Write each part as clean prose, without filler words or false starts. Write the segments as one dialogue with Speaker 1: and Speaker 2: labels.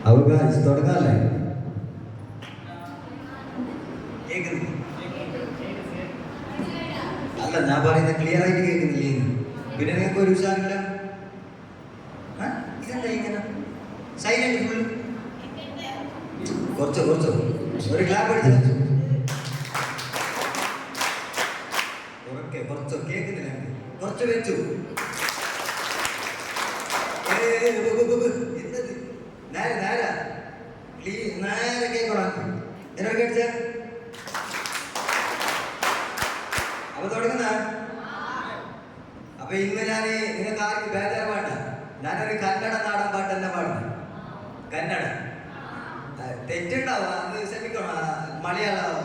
Speaker 1: അവർക്ക് തുടങ്ങാല്ലേ? അല്ല, ഞാൻ പറയുന്നത് ക്ലിയർ ആയിട്ട് കേൾക്കുന്നില്ലേ? പിന്നെ നിങ്ങൾക്ക് ഒരു ഉഷാറില്ല. ഇതെന്താ ഇങ്ങനെ സൈലന്റ് ഫുൾ? കുറച്ചോ ഒരു ക്ലാപ്പ് അടിച്ചു. കുറച്ചോ കേൾക്കുന്നില്ല, കുറച്ച് വെച്ചു. എന്തത് നേരെ നേരെ നേരെ കേൾക്കണം. എന്നോട് കേട്ട അപ്പൊ തുടങ്ങുന്ന. അപ്പൊ ഇന്ന് ഞാൻ നിങ്ങൾക്ക് ആർക്ക് ബേജാർ പാട്ട, ഞാനൊരു കന്നഡ നാടൻ പാട്ട് തന്നെ പാടുന്നു. കന്നഡ തെറ്റുണ്ടാവും, അത് ക്ഷമിക്കണം. മലയാളം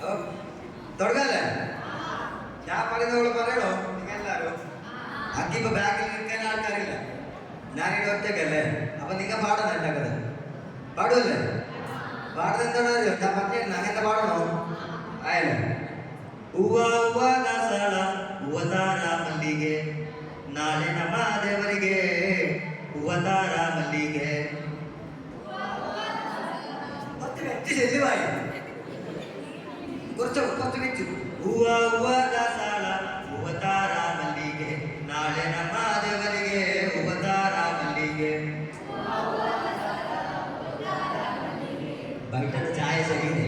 Speaker 1: അപ്പൊ തുടങ്ങല്ലേ? ഞാൻ പറയുന്നവള് പറയണോ? നിങ്ങൾ എല്ലാവരും അക്കിപ്പോ ബാക്കിൽ നിൽക്കാൻ ആൾക്കാരില്ല, ഞാനിവിടെ ഒറ്റക്കല്ലേ. അപ്പൊ നിങ്ങൾ പാടണം. എന്റെ കഥ പാടുമല്ലേ? പാടുന്നത് എന്താണോ ഞാൻ പറഞ്ഞിരുന്നു. അങ്ങനത്തെ പാടണോ? ആയല്ലേ? ಮಲ್ಲಿಗೆ ನಾಳೆ ನಮ್ಮ ದೇವರಿಗೆ ಹೂವತಾರ ಮಲ್ಲಿಗೆ. കുറച്ച് വെച്ചു. ಹೂವ ದಾಸಾಳ ಹೂವತಾರ ಮಲ್ಲಿಗೆ ನಾಳೆ ನಮ್ಮ ದೇವರಿಗೆ ಹೂವತಾರ ಮಲ್ಲಿಗೆ. ಬೈಟದ ಚಾಯ ಸರಿಯಿದೆ.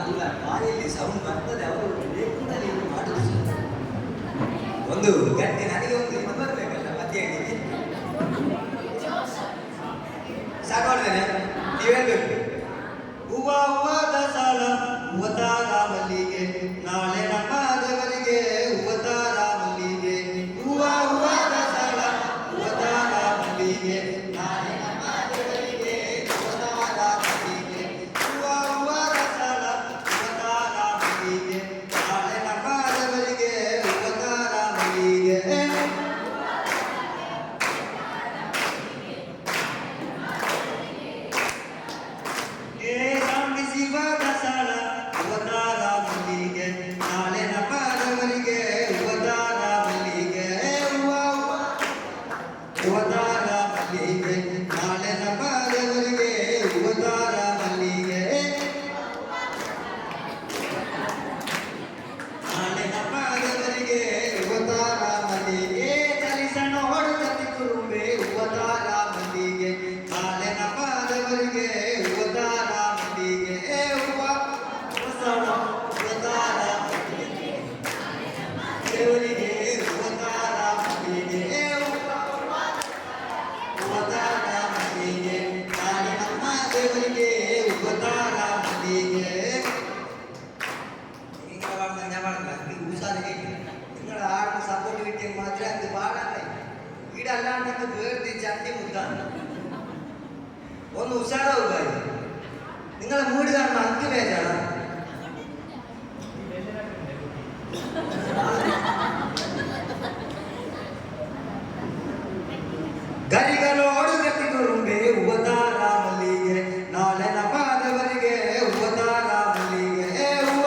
Speaker 1: ಅಲ್ಲ, ಬಾಯಲ್ಲಿ ಸೌಂಡ್ ಬರ್ತದೆ. ಅವರು ಒಂದು ಗಂಟೆ ನನಗೆ ಒಂದು ಇದು ಬರಬೇಕಲ್ಲ ಮಧ್ಯಾಹ್ನ. ಸಾಕಾಡ್ತೇನೆ, ನೀವು ಹೇಳ್ಬೇಕು. ಹೂವ ದಾಸಾಳ ಹೂವತಾರ ಮಲ್ಲಿಗೆ ನಾಳೆ ನಮ್ಮ ದೇವರಿಗೆ ಹೂವತಾರ ಮಲ್ಲಿಗೆ. ಹೂವ ದಾಸಾಳ ಹೂವತಾರ ಮಲ್ಲಿಗೆ ನಾಳೆ ನಮ್ಮ ದೇವರಿಗೆ ಹೂವತಾರ ಮಲ್ಲಿಗೆ. ಹೂವ ದಾಸಾಳ ಹೂವತಾರ ಮಲ್ಲಿಗೆ ನಾಳೆ ನಮ್ಮ ದೇವರಿಗೆ ಹೂವತಾರ ಮಲ್ಲಿಗೆ. ಶಿವ ದಾಸಾಳ ಹೂವತಾರ ಮಲ್ಲಿಗೆ ನಾಳೆ ನಮ್ಮ ದೇವರಿಗೆ ಹೂವತಾರ ಮಲ್ಲಿಗೆ. ಹೂವತಾರ ಮಲ್ಲಿಗೆ ನಾಳೆ ನಮ್ಮ ದೇವರಿಗೆ ಹೂವತಾರ ಮಲ್ಲಿಗೆ. ನಾಳೆ ನಮ್ಮ ದೇವರಿಗೆ ಹೂವತಾರ ಮಲ್ಲಿಗೆ. ಚಲಿಸಣ ಹೊಡೆದ ಕುರುಂಬೆ ಹೂವತಾರ ಮಲ್ಲಿಗೆ ನಾಳೆ ನಮ್ಮ ದೇವರಿಗೆ ಹೂವತಾರ ಮಲ್ಲಿಗೆ. ದೇವರಿಗೆ ಹೂವತಾರ ಮಲ್ಲಿಗೆ ಹೂವತಾರ ಮಲ್ಲಿಗೆ ನಾಳೆ ನಮ್ಮ ದೇವರಿಗೆ ಹೂವತಾರ ಮಲ್ಲಿಗೆ. ഞാൻ പാടില്ല, ഉഷാറ് നിങ്ങൾ ആടുന്ന സപ്പോർട്ട് കിട്ടിയാൽ മാത്രമേ അത് പാടാനായി. ഇവിടെ അല്ലാണ്ട് വേർതിരിച്ച് അണ്ടി മുത്താണ്. ഒന്ന് ഉഷാറാവുക. നിങ്ങളെ മൂട് കാണുന്ന അങ്ക് പേജാണ്. ಗರಿಗಳೋಡು ಗಟ್ಟಿಗುರುಂಬೆ ಹೂವತಾರ ಮಲ್ಲಿಗೆ ನಾಳೆ ನಮ್ಮ ದೇವರಿಗೆ ಹೂವತಾರ ಮಲ್ಲಿಗೆ. ಹೂವ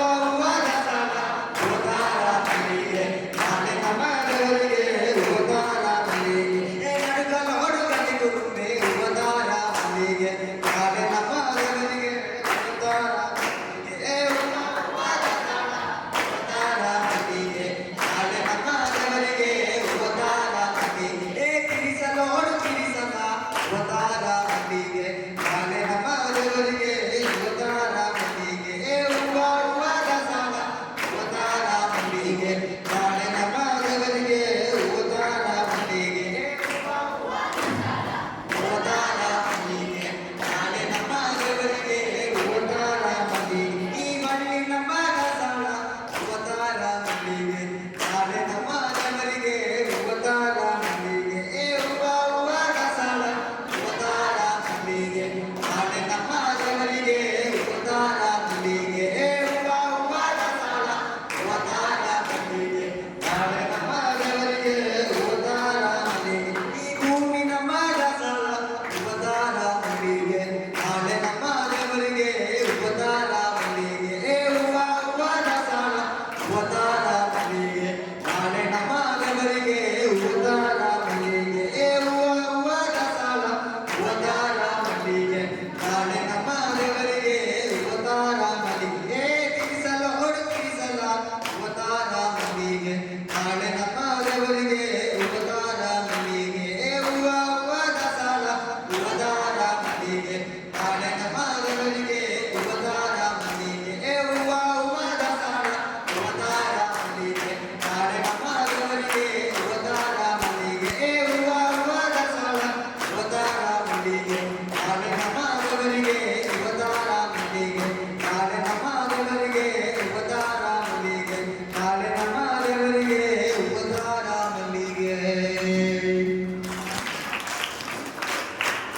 Speaker 1: ದಾಸಾಳ ಹೂವತಾರ ಮಲ್ಲಿಗೆ ನಾಳೆ ನಮ್ಮ ದೇವರಿಗೆ ಹೂವತಾರ ಮಲ್ಲಿಗೆ. ನಡುಗಲೋಡು ಗಟ್ಟಿಗುರುಂಬೆ ಹೂವತಾರ ಮಲ್ಲಿಗೆ ನಾಳೆ ನಮ್ಮ ದೇವರಿಗೆ ಹೂವತಾರ ಮಲ್ಲಿಗೆ. ಹೂವತಾರ ಮಲ್ಲಿಗೆ ನಾಳೆ ನಮ್ಮ ದೇವರಿಗೆ ಹೂವತಾರ ಮಲ್ಲಿಗೆ ಹೂವ ದಾಸವಾಳ ಹೂವತಾರ ಮಲ್ಲಿಗೆ ನಾಳೆ ನಮ್ಮ ದೇವರಿಗೆ ಹೂವತಾರ ಮಲ್ಲಿಗೆ ತಿರಿಸಲ ಹೂವತಾರ ಮಲ್ಲಿಗೆ ನಾಳೆ